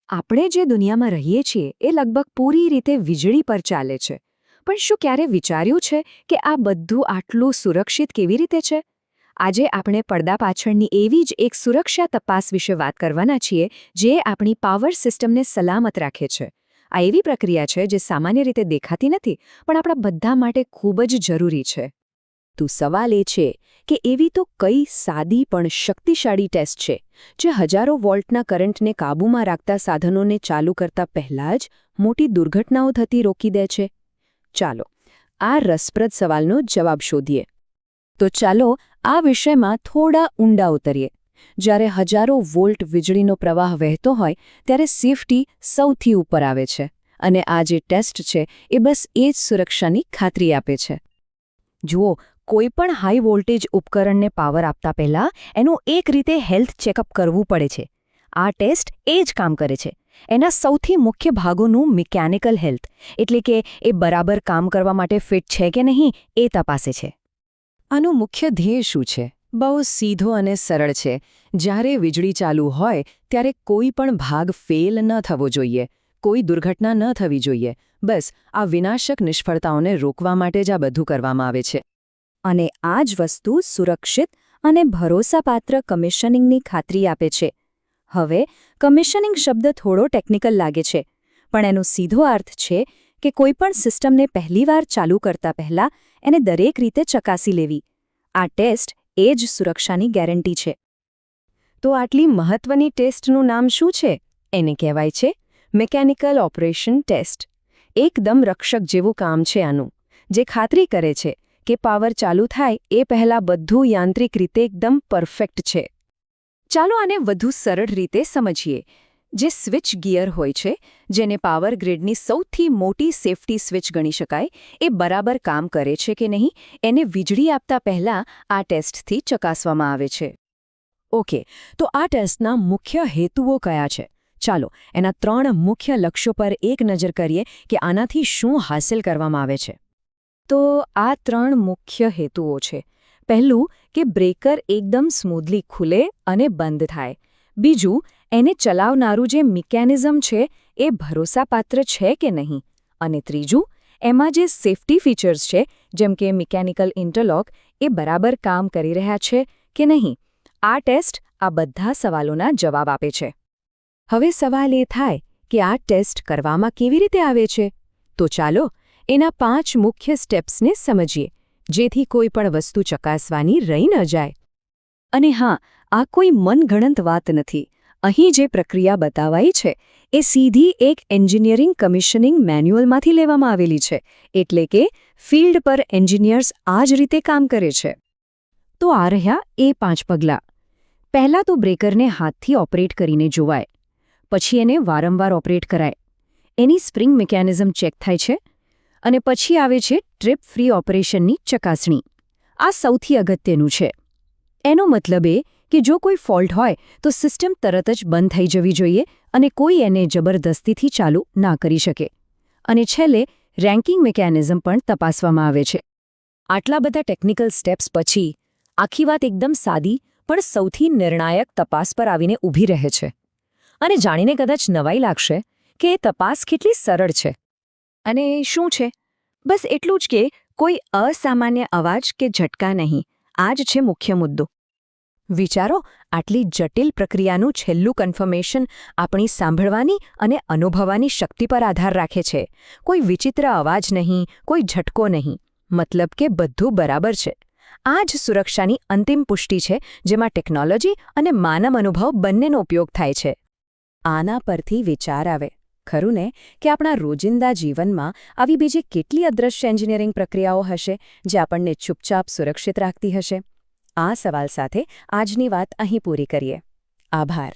આપણે જે દુનિયામાં રહીએ છીએ એ લગભગ પૂરી રીતે વીજળી પર ચાલે છે. પણ શું ક્યારે વિચાર્યું છે કે આ બધું આટલું સુરક્ષિત કેવી રીતે છે? આજે આપણે પડદા પાછળની એવી જ એક સુરક્ષા તપાસ વિશે વાત કરવાના છીએ જે આપણી પાવર સિસ્ટમને સલામત રાખે છે. આ એવી પ્રક્રિયા છે જે સામાન્ય રીતે દેખાતી નથી પણ આપણા બધા માટે ખૂબ જ જરૂરી છે. તો સવાલ એ છે કે એવી તો કઈ સાદી પણ શક્તિશાળી ટેસ્ટ છે જે હજારો વોલ્ટના કરંટને કાબૂમાં રાખતા સાધનોને ચાલુ કરતા પહેલાં જ મોટી દુર્ઘટનાઓ થતી રોકી દે છે? ચાલો આ રસપ્રદ સવાલનો જવાબ શોધીએ. તો ચાલો આ વિષયમાં થોડા ઊંડા ઉતરીએ. જ્યારે હજારો વોલ્ટ વીજળીનો પ્રવાહ વહેતો હોય ત્યારે સેફટી સૌથી ઉપર આવે છે અને આ જે ટેસ્ટ છે એ બસ એ જ સુરક્ષાની ખાતરી આપે છે. જુઓ, કોઈપણ હાઈ વોલ્ટેજ ઉપકરણને પાવર આપતા પહેલાં એનું એક રીતે હેલ્થ ચેકઅપ કરવું પડે છે. આ ટેસ્ટ એ જ કામ કરે છે. એના સૌથી મુખ્ય ભાગોનું મિકેનિકલ હેલ્થ, એટલે કે એ બરાબર કામ કરવા માટે ફિટ છે કે નહીં એ તપાસે છે. આનું મુખ્ય ધ્યેય શું છે? બહુ સીધો અને સરળ છે. જ્યારે વીજળી ચાલુ હોય ત્યારે કોઈ પણ ભાગ ફેલ ન થવો જોઈએ, કોઈ દુર્ઘટના ન થવી જોઈએ. બસ આ વિનાશક નિષ્ફળતાઓને રોકવા માટે જ આ બધું કરવામાં આવે છે. અને આ જ વસ્તુ સુરક્ષિત અને ભરોસાપાત્ર કમિશનિંગની ખાતરી આપે છે. હવે કમિશનિંગ શબ્દ થોડો ટેકનિકલ લાગે છે, પણ એનો સીધો અર્થ છે કે કોઈપણ સિસ્ટમને પહેલીવાર ચાલુ કરતા પહેલાં એને દરેક રીતે ચકાસી લેવી. આ ટેસ્ટ એ જ સુરક્ષાની ગેરંટી છે. તો આટલી મહત્વની ટેસ્ટનું નામ શું છે? એને કહેવાય છે મિકેનિકલ ઓપરેશન ટેસ્ટ. એકદમ રક્ષક જેવું કામ છે આનું, જે ખાતરી કરે છે કે પાવર ચાલુ થાય એ પહેલાં બધું યાંત્રિક રીતે એકદમ પરફેક્ટ છે. ચાલો આને વધુ સરળ રીતે સમજીએ. જે સ્વિચ ગિયર હોય છે, જેને પાવર ગ્રીડની સૌથી મોટી સેફટી સ્વિચ ગણી શકાય, એ બરાબર કામ કરે છે કે નહીં એને વીજળી આપતા પહેલાં આ ટેસ્ટથી ચકાસવામાં આવે છે. ઓકે, તો આ ટેસ્ટના મુખ્ય હેતુઓ કયા છે? ચાલો એના 3 મુખ્ય લક્ષ્યો પર એક નજર કરીએ કે આનાથી શું હાંસલ કરવામાં આવે છે. તો આ 3 મુખ્ય હેતુઓ છે. પહેલું કે બ્રેકર એકદમ સ્મૂધલી ખુલે અને બંધ થાય. બીજું, એને ચલાવનારું જે મિકેનિઝમ છે એ ભરોસાપાત્ર છે કે નહીં. અને ત્રીજું, એમાં જે સેફટી ફીચર્સ છે જેમ કે મિકેનિકલ ઇન્ટરલોક એ બરાબર કામ કરી રહ્યા છે કે નહીં. આ ટેસ્ટ આ બધા સવાલોના જવાબ આપે છે. હવે સવાલ એ થાય કે આ ટેસ્ટ કરવામાં કેવી રીતે આવે છે? તો ચાલો એના 5 મુખ્ય સ્ટેપ્સને સમજીએ, જેથી કોઈ પણ વસ્તુ ચકાસવાની રહી ન જાય. અને હા, આ કોઈ મનગણત વાત નથી. અહીં જે પ્રક્રિયા બતાવાઈ છે એ સીધી એક એન્જિનિયરિંગ કમિશનિંગ મેન્યુઅલમાંથી લેવામાં આવેલી છે, એટલે કે ફિલ્ડ પર એન્જિનિયર્સ આ જ રીતે કામ કરે છે. તો આ રહ્યા એ 5 પગલાં. પહેલાં તો બ્રેકરને હાથથી ઓપરેટ કરીને જોવાય. પછી એને વારંવાર ઓપરેટ કરાય. એની સ્પ્રિંગ મિકેનિઝમ ચેક થાય છે. અને પછી આવે છે ટ્રિપ ફ્રી ઓપરેશનની ચકાસણી. આ સૌથી અગત્યનું છે. એનો મતલબ એ કે જો કોઈ ફોલ્ટ હોય તો સિસ્ટમ તરત જ બંધ થઈ જવી જોઈએ અને કોઈ એને જબરદસ્તીથી ચાલુ ના કરી શકે. અને છેલ્લે રેન્કિંગ મિકેનિઝમ પણ તપાસવામાં આવે છે. આટલા બધા ટેકનિકલ સ્ટેપ્સ પછી આખી વાત એકદમ સાદી પણ સૌથી નિર્ણાયક તપાસ પર આવીને ઊભી રહે છે. અને જાણીને કદાચ નવાઈ લાગશે કે એ તપાસ કેટલી સરળ છે. અને શું છે? બસ એટલું જ કે કોઈ અસામાન્ય અવાજ કે ઝટકા નહીં. આ જ છે મુખ્ય મુદ્દો. વિચારો, આટલી જટિલ પ્રક્રિયાનું છેલ્લું કન્ફર્મેશન આપણી સાંભળવાની અને અનુભવવાની શક્તિ પર આધાર રાખે છે. કોઈ વિચિત્ર અવાજ નહીં, કોઈ ઝટકો નહીં. મતલબ કે બધું બરાબર છે. આ જ સુરક્ષાની અંતિમ પુષ્ટિ છે જેમાં ટેકનોલોજી અને માનવ અનુભવ બંનેનો ઉપયોગ થાય છે. આના પરથી વિચાર આવે, ખરું ને, કે આપણા રોજિંદા જીવનમાં આવી બીજી કેટલી અદૃશ્ય એન્જિનિયરિંગ પ્રક્રિયાઓ હશે જે આપણને ચૂપચાપ સુરક્ષિત રાખતી હશે? આ સવાલ સાથે આજની વાત અહીં પૂરી કરીએ. આભાર.